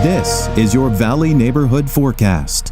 This is your Valley Neighborhood Forecast.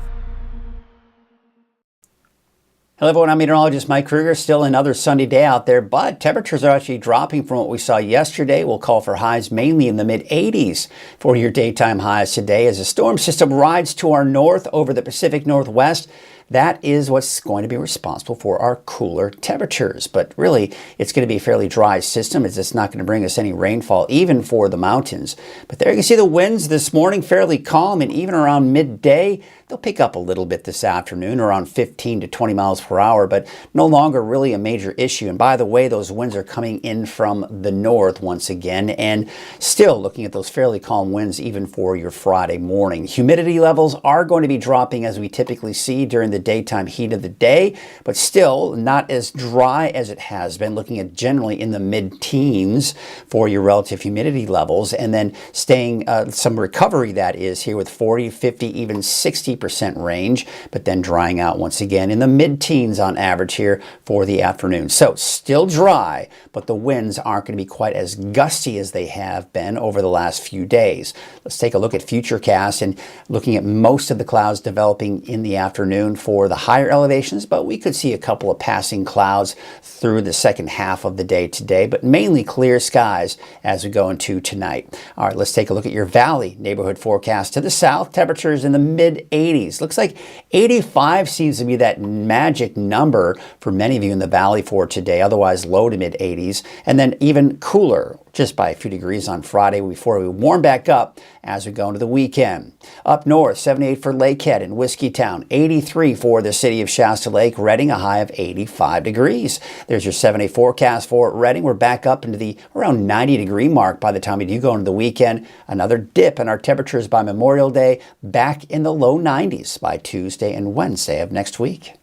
Hello everyone, I'm meteorologist Mike Kruger. Still another sunny day out there, but temperatures are actually dropping from what we saw yesterday. We'll call for highs mainly in the mid-80s for your daytime highs today as a storm system rides to our north over the Pacific Northwest. That is what's going to be responsible for our cooler temperatures. But really, it's going to be a fairly dry system as it's not going to bring us any rainfall, even for the mountains. But there you can see the winds this morning, fairly calm, and even around midday, they'll pick up a little bit this afternoon, around 15 to 20 miles per hour, but no longer really a major issue. And by the way, those winds are coming in from the north once again, and still looking at those fairly calm winds even for your Friday morning. Humidity levels are going to be dropping as we typically see during the daytime heat of the day, but still not as dry as it has been, looking at generally in the mid-teens for your relative humidity levels, and then staying some recovery that is here with 40, 50, even 60% range, but then drying out once again in the mid-teens on average here for the afternoon. So still dry, but the winds aren't going to be quite as gusty as they have been over the last few days. Let's take a look at Futurecast and looking at most of the clouds developing in the afternoon for the higher elevations, but we could see a couple of passing clouds through the second half of the day today, but mainly clear skies as we go into tonight. All right, let's take a look at your valley neighborhood forecast. To the south, temperatures in the mid-80s. Looks like 85 seems to be that magic number for many of you in the valley for today, otherwise low to mid-80s, and then even cooler, just by a few degrees on Friday before we warm back up as we go into the weekend. Up north, 78 for Lakehead and Whiskeytown, 83 for the city of Shasta Lake, Redding, a high of 85 degrees. There's your 7-day forecast for Redding. We're back up into the around 90-degree mark by the time we do go into the weekend. Another dip in our temperatures by Memorial Day, back in the low 90s by Tuesday and Wednesday of next week.